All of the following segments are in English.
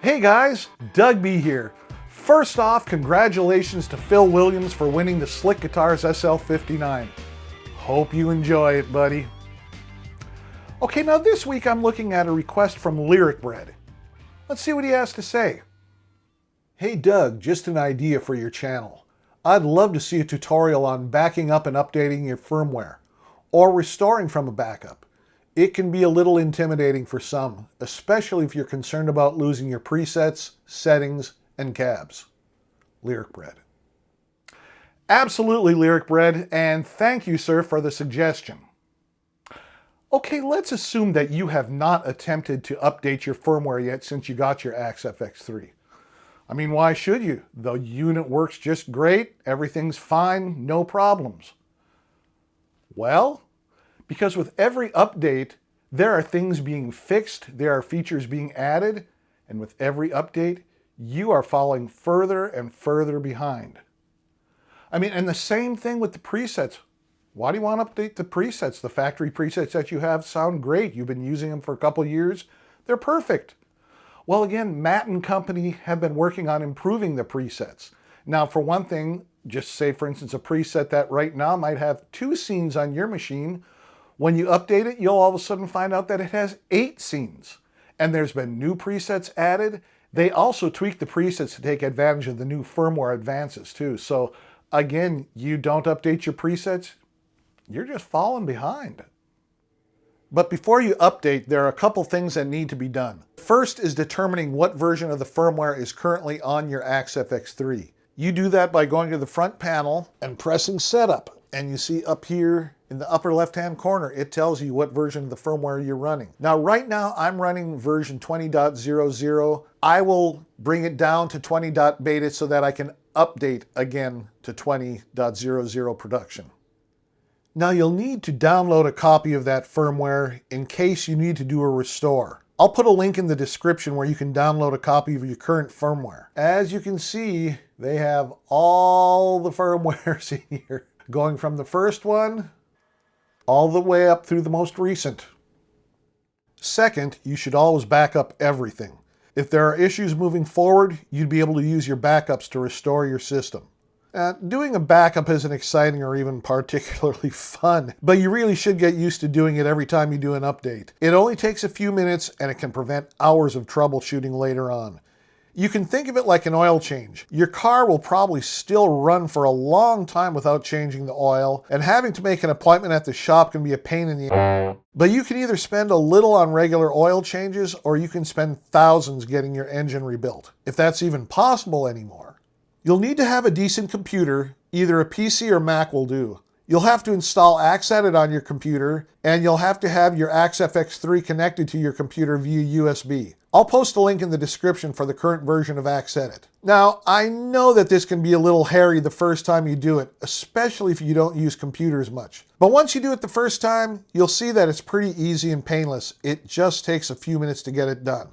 Hey guys, Doug B here. First off, congratulations to Phil Williams for winning the Slick Guitars SL59. Hope you enjoy it, buddy. Okay, now this week I'm looking at a request from Lyric Bread. Let's see what he has to say. Hey Doug, just an idea for your channel. I'd love to see a tutorial on backing up and updating your firmware, or restoring from a backup. It can be a little intimidating for some, especially if you're concerned about losing your presets, settings, and cabs. Lyric Bread. Absolutely, Lyric Bread, and thank you, sir, for the suggestion. Okay, let's assume that you have not attempted to update your firmware yet since you got your AXEFX 3. I mean, why should you? The unit works just great, everything's fine, no problems. Well, because with every update, there are things being fixed, there are features being added, and with every update, you are falling further and further behind. I mean, and the same thing with the presets. Why do you want to update the presets? The factory presets that you have sound great. You've been using them for a couple of years. They're perfect. Well, again, Matt and company have been working on improving the presets. Now, for one thing, just say, for instance, a preset that right now might have 2 scenes on your machine. When you update it, you'll all of a sudden find out that it has 8 scenes. And there's been new presets added. They also tweak the presets to take advantage of the new firmware advances too. So again, you don't update your presets, you're just falling behind. But before you update, there are a couple things that need to be done. First is determining what version of the firmware is currently on your AXEFX 3. You do that by going to the front panel and pressing Setup. And you see up here in the upper left-hand corner, it tells you what version of the firmware you're running. Now, right now, I'm running version 20.00. I will bring it down to 20.beta so that I can update again to 20.00 production. Now, you'll need to download a copy of that firmware in case you need to do a restore. I'll put a link in the description where you can download a copy of your current firmware. As you can see, they have all the firmwares in here, going from the first one all the way up through the most recent. Second, you should always back up everything. If there are issues moving forward, you'd be able to use your backups to restore your system. Doing a backup isn't exciting or even particularly fun, but you really should get used to doing it every time you do an update. It only takes a few minutes and it can prevent hours of troubleshooting later on. You can think of it like an oil change. Your car will probably still run for a long time without changing the oil, and having to make an appointment at the shop can be a pain in the ass. But you can either spend a little on regular oil changes, or you can spend thousands getting your engine rebuilt, if that's even possible anymore. You'll need to have a decent computer, either a PC or Mac will do. You'll have to install AxeEdit on your computer, and you'll have to have your AXEFX 3 connected to your computer via USB. I'll post a link in the description for the current version of AxeEdit. Now, I know that this can be a little hairy the first time you do it, especially if you don't use computers much. But once you do it the first time, you'll see that it's pretty easy and painless. It just takes a few minutes to get it done.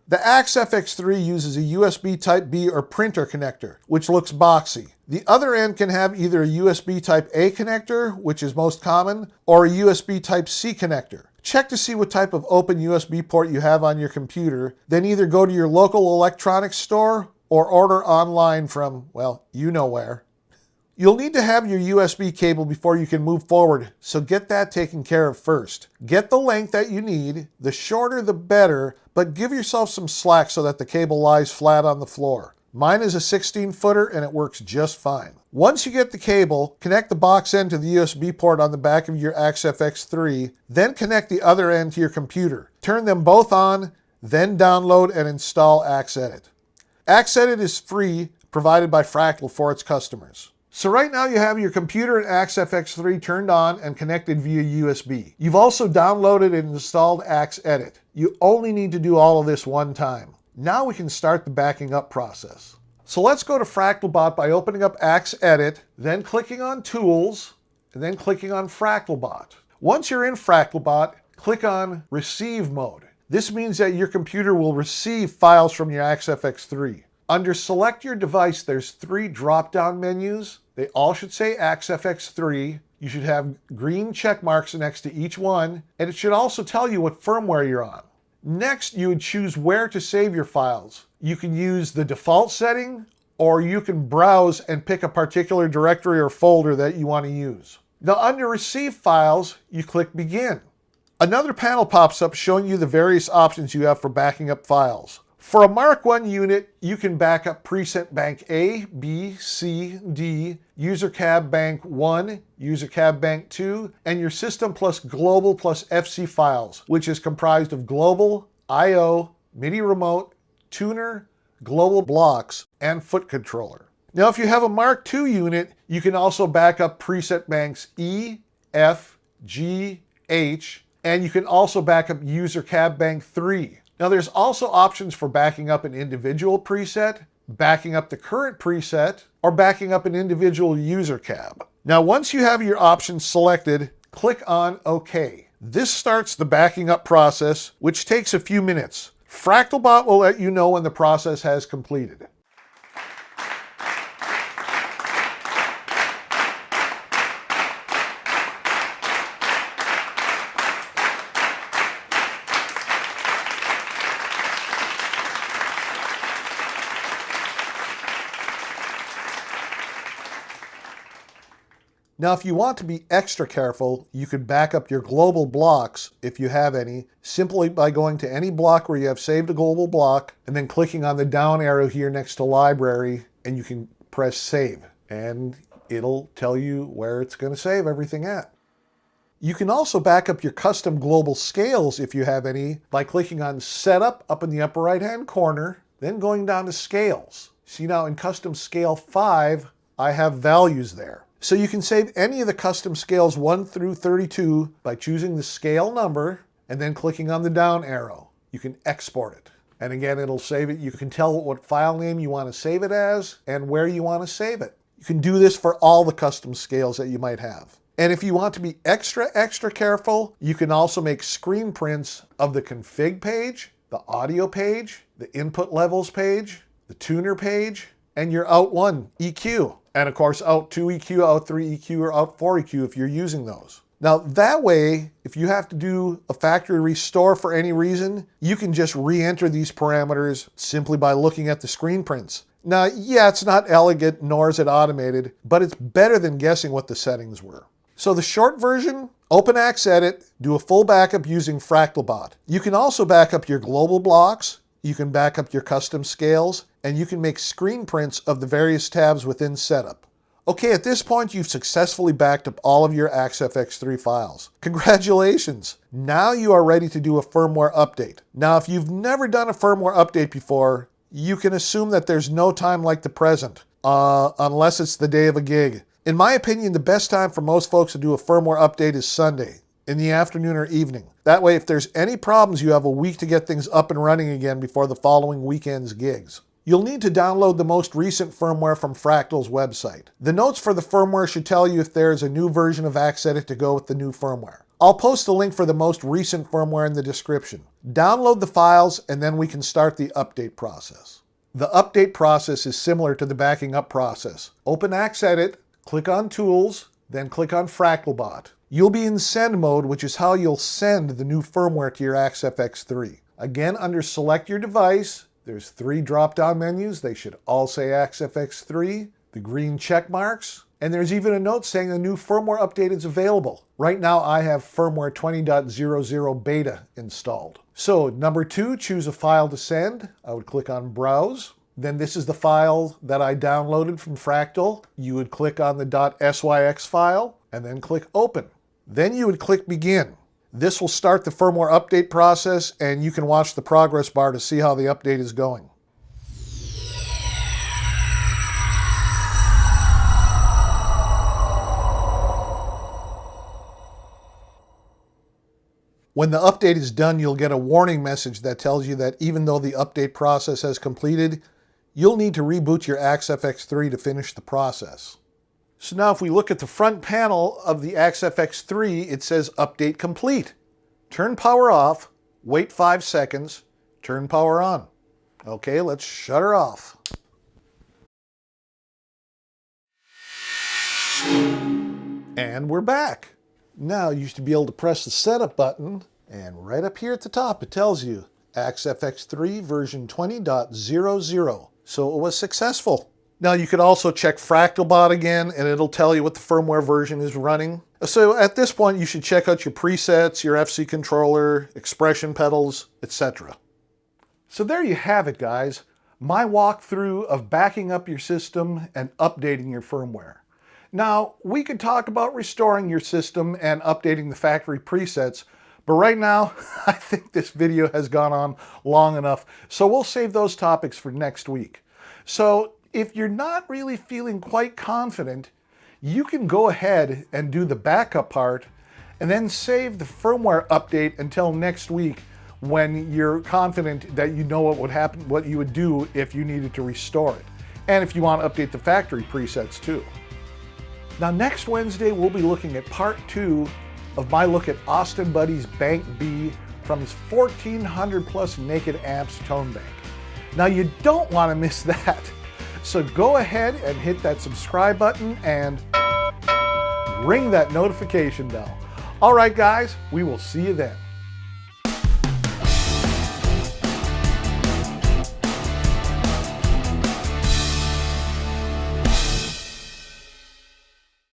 The AXEFX 3 uses a USB Type-B or printer connector, which looks boxy. The other end can have either a USB Type-A connector, which is most common, or a USB Type-C connector. Check to see what type of open USB port you have on your computer, then either go to your local electronics store or order online from, well, you know where. You'll need to have your USB cable before you can move forward, so get that taken care of first. Get the length that you need, the shorter the better, but give yourself some slack so that the cable lies flat on the floor. Mine is a 16-footer and it works just fine. Once you get the cable, connect the box end to the USB port on the back of your AXEFX 3, then connect the other end to your computer. Turn them both on, then download and install AxeEdit. AxeEdit is free, provided by Fractal for its customers. So right now you have your computer and AXEFX 3 turned on and connected via USB. You've also downloaded and installed AxeEdit. You only need to do all of this one time. Now we can start the backing up process. So let's go to FractalBot by opening up AxeEdit, then clicking on Tools, and then clicking on FractalBot. Once you're in FractalBot, click on Receive Mode. This means that your computer will receive files from your AXEFX 3. Under Select Your Device, there's 3 drop-down menus. They all should say AXEFX 3. You should have green check marks next to each one, and it should also tell you what firmware you're on. Next, you would choose where to save your files. You can use the default setting, or you can browse and pick a particular directory or folder that you want to use. Now under Receive Files, you click Begin. Another panel pops up showing you the various options you have for backing up files. For a Mark I unit, you can back up preset bank A, B, C, D, user cab bank 1, user cab bank 2, and your system plus global plus FC files, which is comprised of global, I/O, MIDI remote, tuner, global blocks, and foot controller. Now if you have a Mark II unit, you can also back up preset banks E, F, G, H, and you can also back up user cab bank 3. Now there's also options for backing up an individual preset, backing up the current preset, or backing up an individual user cab. Now once you have your options selected, click on OK. This starts the backing up process, which takes a few minutes. FractalBot will let you know when the process has completed. Now, if you want to be extra careful, you could back up your global blocks, if you have any, simply by going to any block where you have saved a global block, and then clicking on the down arrow here next to Library, and you can press Save, and it'll tell you where it's going to save everything at. You can also back up your custom global scales, if you have any, by clicking on Setup up in the upper right-hand corner, then going down to Scales. See now in Custom Scale 5, I have values there. So you can save any of the custom scales 1 through 32 by choosing the scale number and then clicking on the down arrow. You can export it. And again, it'll save it. You can tell what file name you want to save it as and where you want to save it. You can do this for all the custom scales that you might have. And if you want to be extra careful, you can also make screen prints of the config page, the audio page, the input levels page, the tuner page, and your out 1 EQ. And of course, out 2 EQ, out 3 EQ, or out 4 EQ if you're using those. Now that way, if you have to do a factory restore for any reason, you can just re-enter these parameters simply by looking at the screen prints. Now, yeah, it's not elegant nor is it automated, but it's better than guessing what the settings were. So the short version, open AxeEdit, do a full backup using FractalBot. You can also back up your global blocks, you can back up your custom scales, and you can make screen prints of the various tabs within Setup. Okay, at this point, you've successfully backed up all of your AXEFX 3 files. Congratulations! Now you are ready to do a firmware update. Now, if you've never done a firmware update before, you can assume that there's no time like the present, unless it's the day of a gig. In my opinion, the best time for most folks to do a firmware update is Sunday, in the afternoon or evening. That way, if there's any problems, you have a week to get things up and running again before the following weekend's gigs. You'll need to download the most recent firmware from Fractal's website. The notes for the firmware should tell you if there is a new version of AxeEdit to go with the new firmware. I'll post a link for the most recent firmware in the description. Download the files and then we can start the update process. The update process is similar to the backing up process. Open AxeEdit, click on Tools, then click on FractalBot. You'll be in send mode, which is how you'll send the new firmware to your AXEFX 3. Again, under Select Your Device, there's 3 drop-down menus. They should all say AXEFX 3, the green check marks, and there's even a note saying a new firmware update is available. Right now I have firmware 20.00 beta installed. So number 2, choose a file to send. I would click on Browse. Then this is the file that I downloaded from Fractal. You would click on the .syx file and then click Open. Then you would click Begin. This will start the firmware update process, and you can watch the progress bar to see how the update is going. When the update is done, you'll get a warning message that tells you that even though the update process has completed, you'll need to reboot your AXEFX 3 to finish the process. So now if we look at the front panel of the AXEFX 3, it says Update Complete. Turn power off, wait 5 seconds, turn power on. Okay, let's shut her off. And we're back. Now you used to be able to press the setup button, and right up here at the top it tells you AXEFX 3 version 20.00. So it was successful. Now you could also check FractalBot again and it'll tell you what the firmware version is running. So at this point you should check out your presets, your FC controller, expression pedals, etc. So there you have it, guys. My walkthrough of backing up your system and updating your firmware. Now, we could talk about restoring your system and updating the factory presets, but right now, I think this video has gone on long enough, so we'll save those topics for next week. So if you're not really feeling quite confident, you can go ahead and do the backup part and then save the firmware update until next week when you're confident that you know what would happen, what you would do if you needed to restore it. And if you want to update the factory presets too. Now next Wednesday, we'll be looking at part 2 of my look at Austin Buddy's Bank B from his 1400 plus naked amps tone bank. Now you don't want to miss that. So go ahead and hit that subscribe button and ring that notification bell. All right, guys, we will see you then.